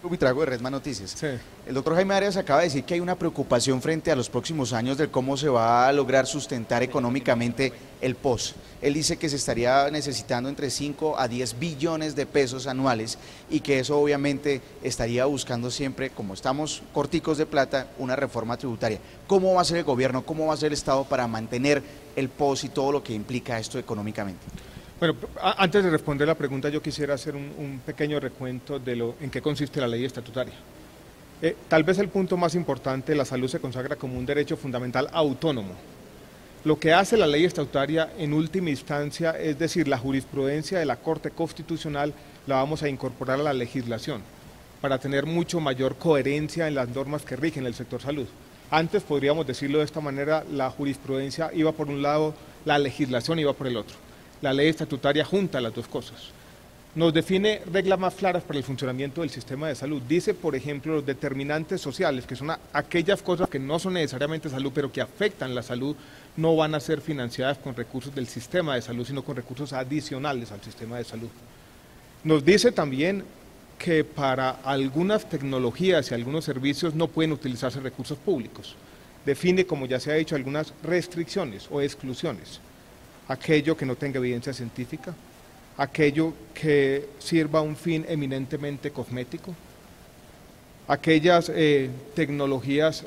Buitrago de Redman Noticias. Sí. El doctor Jaime Arias acaba de decir que hay una preocupación frente a los próximos años de cómo se va a lograr sustentar económicamente el POS. Él dice que se estaría necesitando entre 5 a 10 billones de pesos anuales y que eso obviamente estaría buscando siempre, como estamos corticos de plata, una reforma tributaria. ¿Cómo va a ser el gobierno, cómo va a ser el Estado para mantener el POS y todo lo que implica esto económicamente? Bueno, antes de responder la pregunta, yo quisiera hacer un pequeño recuento de en qué consiste la ley estatutaria. Tal vez el punto más importante, la salud se consagra como un derecho fundamental autónomo. Lo que hace la ley estatutaria en última instancia, es decir, la jurisprudencia de la Corte Constitucional, la vamos a incorporar a la legislación para tener mucho mayor coherencia en las normas que rigen el sector salud. Antes, podríamos decirlo de esta manera, la jurisprudencia iba por un lado, la legislación iba por el otro. La ley estatutaria junta las dos cosas. Nos define reglas más claras para el funcionamiento del sistema de salud. Dice, por ejemplo, los determinantes sociales, que son aquellas cosas que no son necesariamente salud, pero que afectan la salud, no van a ser financiadas con recursos del sistema de salud, sino con recursos adicionales al sistema de salud. Nos dice también que para algunas tecnologías y algunos servicios no pueden utilizarse recursos públicos. Define, como ya se ha dicho, algunas restricciones o exclusiones. Aquello que no tenga evidencia científica, aquello que sirva a un fin eminentemente cosmético, aquellas tecnologías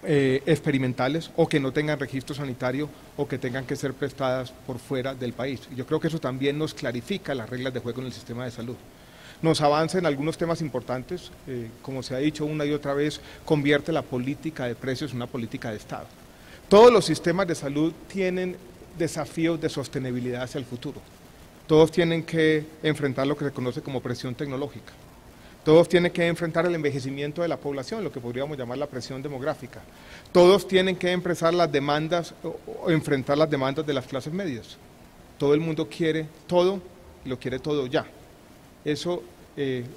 experimentales o que no tengan registro sanitario o que tengan que ser prestadas por fuera del país. Yo creo que eso también nos clarifica las reglas de juego en el sistema de salud. Nos avanza en algunos temas importantes, como se ha dicho una y otra vez, convierte la política de precios en una política de Estado. Todos los sistemas de salud tienen desafíos de sostenibilidad hacia el futuro. Todos tienen que enfrentar lo que se conoce como presión tecnológica. Todos tienen que enfrentar el envejecimiento de la población, lo que podríamos llamar la presión demográfica. Todos tienen que enfrentar las demandas de las clases medias. Todo el mundo quiere todo y lo quiere todo ya. Eso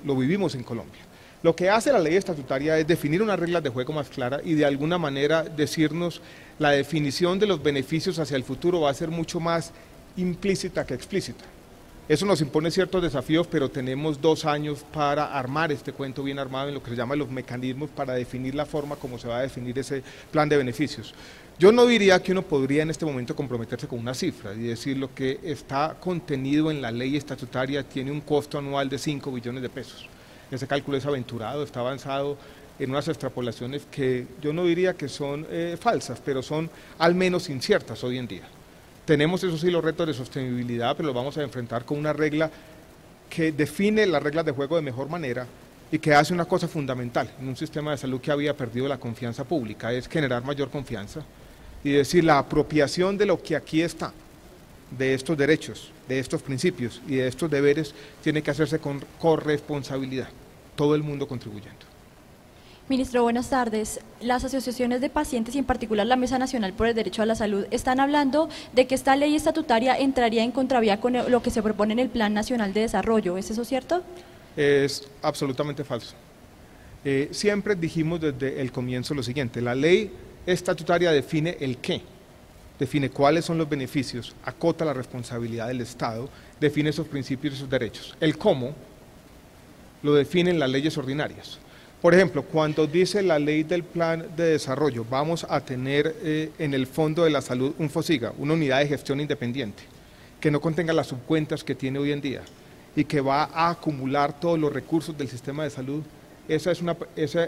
lo vivimos en Colombia. Lo que hace la ley estatutaria es definir unas reglas de juego más claras y de alguna manera decirnos la definición de los beneficios hacia el futuro va a ser mucho más implícita que explícita. Eso nos impone ciertos desafíos, pero tenemos 2 años para armar este cuento bien armado en lo que se llama los mecanismos para definir la forma como se va a definir ese plan de beneficios. Yo no diría que uno podría en este momento comprometerse con una cifra y decir lo que está contenido en la ley estatutaria tiene un costo anual de 5 billones de pesos. Ese cálculo es aventurado, está avanzado en unas extrapolaciones que yo no diría que son falsas, pero son al menos inciertas hoy en día. Tenemos, eso sí, los retos de sostenibilidad, pero los vamos a enfrentar con una regla que define las reglas de juego de mejor manera y que hace una cosa fundamental en un sistema de salud que había perdido la confianza pública, es generar mayor confianza y decir la apropiación de lo que aquí está, de estos derechos, de estos principios y de estos deberes, tiene que hacerse con corresponsabilidad, todo el mundo contribuyendo. Ministro, buenas tardes. Las asociaciones de pacientes y en particular la Mesa Nacional por el Derecho a la Salud están hablando de que esta ley estatutaria entraría en contravía con lo que se propone en el Plan Nacional de Desarrollo. ¿Es eso cierto? Es absolutamente falso. Siempre dijimos desde el comienzo lo siguiente, la ley estatutaria define el qué, define cuáles son los beneficios, acota la responsabilidad del Estado, define esos principios y esos derechos. El cómo lo definen las leyes ordinarias. Por ejemplo, cuando dice la ley del plan de desarrollo, vamos a tener en el Fondo de la Salud un FOSIGA, una unidad de gestión independiente, que no contenga las subcuentas que tiene hoy en día y que va a acumular todos los recursos del sistema de salud. Ese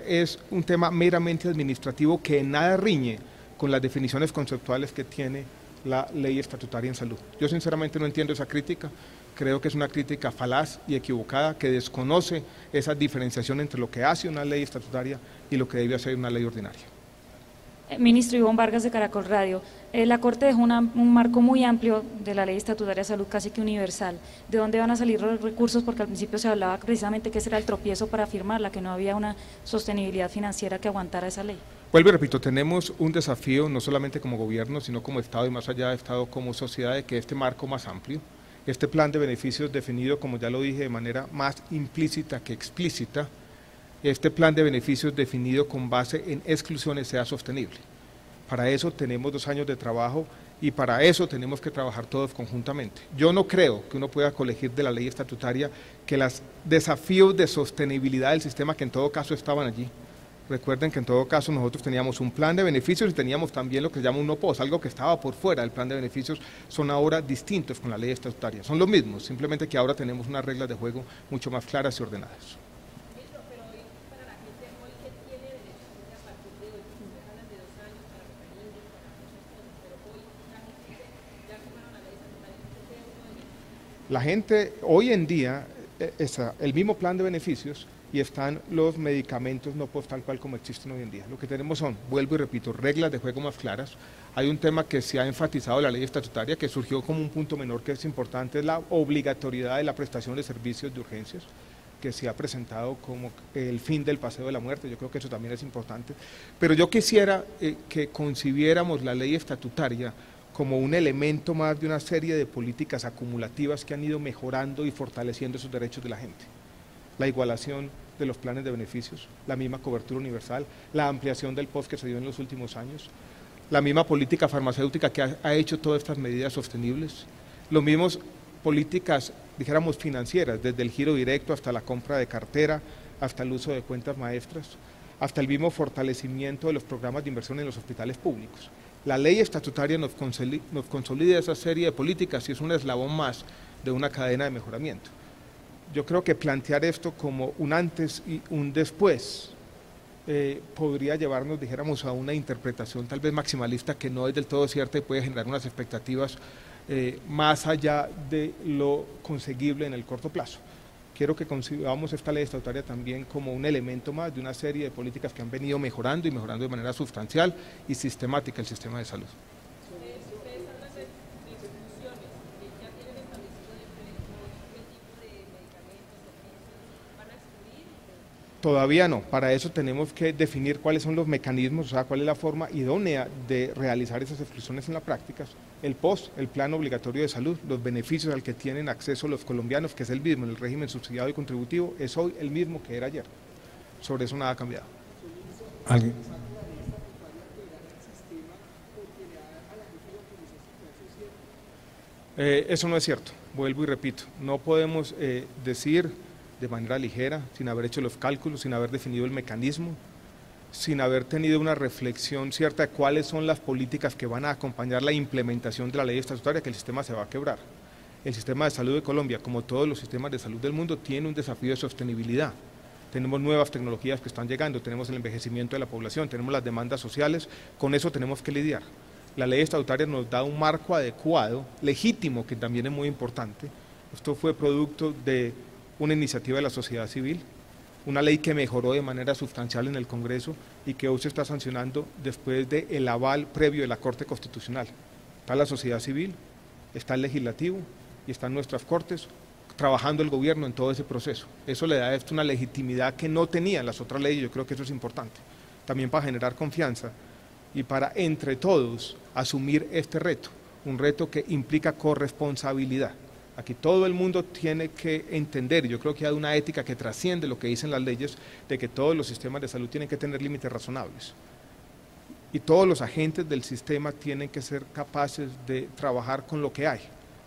es un tema meramente administrativo que en nada riñe con las definiciones conceptuales que tiene la ley estatutaria en salud. Yo sinceramente no entiendo esa crítica. Creo que es una crítica falaz y equivocada que desconoce esa diferenciación entre lo que hace una ley estatutaria y lo que debe hacer una ley ordinaria. Ministro Ivonne Vargas de Caracol Radio, la Corte dejó un marco muy amplio de la ley estatutaria de salud, casi que universal. ¿De dónde van a salir los recursos? Porque al principio se hablaba precisamente que ese era el tropiezo para firmarla, que no había una sostenibilidad financiera que aguantara esa ley. Vuelvo y repito, tenemos un desafío no solamente como gobierno, sino como Estado y más allá de Estado como sociedad, de que este marco más amplio, este plan de beneficios definido, como ya lo dije, de manera más implícita que explícita, este plan de beneficios definido con base en exclusiones sea sostenible. Para eso tenemos 2 años de trabajo y para eso tenemos que trabajar todos conjuntamente. Yo no creo que uno pueda colegir de la ley estatutaria que los desafíos de sostenibilidad del sistema, que en todo caso estaban allí. Recuerden que en todo caso nosotros teníamos un plan de beneficios y teníamos también lo que se llama un no-POS, algo que estaba por fuera del plan de beneficios, son ahora distintos con la ley estatutaria. Son los mismos, simplemente que ahora tenemos unas reglas de juego mucho más claras y ordenadas. La gente hoy en día está el mismo plan de beneficios y están los medicamentos no POS tal cual como existen hoy en día. Lo que tenemos son, vuelvo y repito, reglas de juego más claras. Hay un tema que se ha enfatizado en la ley estatutaria, que surgió como un punto menor que es importante, es la obligatoriedad de la prestación de servicios de urgencias, que se ha presentado como el fin del paseo de la muerte. Yo creo que eso también es importante. Pero yo quisiera que concibiéramos la ley estatutaria como un elemento más de una serie de políticas acumulativas que han ido mejorando y fortaleciendo esos derechos de la gente. La igualación de los planes de beneficios, la misma cobertura universal, la ampliación del POS que se dio en los últimos años, la misma política farmacéutica que ha hecho todas estas medidas sostenibles, los mismos políticas, dijéramos, financieras, desde el giro directo hasta la compra de cartera, hasta el uso de cuentas maestras, hasta el mismo fortalecimiento de los programas de inversión en los hospitales públicos. La ley estatutaria nos consolida esa serie de políticas y es un eslabón más de una cadena de mejoramiento. Yo creo que plantear esto como un antes y un después podría llevarnos, dijéramos, a una interpretación tal vez maximalista que no es del todo cierta y puede generar unas expectativas más allá de lo conseguible en el corto plazo. Quiero que concibamos esta ley estatutaria también como un elemento más de una serie de políticas que han venido mejorando y mejorando de manera sustancial y sistemática el sistema de salud. Todavía no, para eso tenemos que definir cuáles son los mecanismos, o sea, cuál es la forma idónea de realizar esas exclusiones en la práctica. El POS, el Plan Obligatorio de Salud, los beneficios al que tienen acceso los colombianos, que es el mismo en el régimen subsidiado y contributivo, es hoy el mismo que era ayer. Sobre eso nada ha cambiado. ¿Alguien? Eso no es cierto, vuelvo y repito, no podemos decir de manera ligera, sin haber hecho los cálculos, sin haber definido el mecanismo, sin haber tenido una reflexión cierta de cuáles son las políticas que van a acompañar la implementación de la ley estatutaria, que el sistema se va a quebrar. El sistema de salud de Colombia, como todos los sistemas de salud del mundo, tiene un desafío de sostenibilidad. Tenemos nuevas tecnologías que están llegando, tenemos el envejecimiento de la población, tenemos las demandas sociales, con eso tenemos que lidiar. La ley estatutaria nos da un marco adecuado, legítimo, que también es muy importante. Esto fue producto de una iniciativa de la sociedad civil, una ley que mejoró de manera sustancial en el Congreso y que hoy se está sancionando después del aval previo de la Corte Constitucional. Está la sociedad civil, está el legislativo y están nuestras cortes trabajando el gobierno en todo ese proceso. Eso le da a esto una legitimidad que no tenían las otras leyes, yo creo que eso es importante. También para generar confianza y para entre todos asumir este reto, un reto que implica corresponsabilidad. Aquí todo el mundo tiene que entender, y yo creo que hay una ética que trasciende lo que dicen las leyes, de que todos los sistemas de salud tienen que tener límites razonables. Y todos los agentes del sistema tienen que ser capaces de trabajar con lo que hay,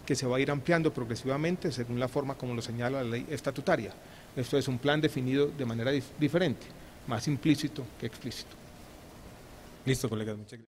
que se va a ir ampliando progresivamente según la forma como lo señala la ley estatutaria. Esto es un plan definido de manera diferente, más implícito que explícito. Listo, colegas, muchas gracias.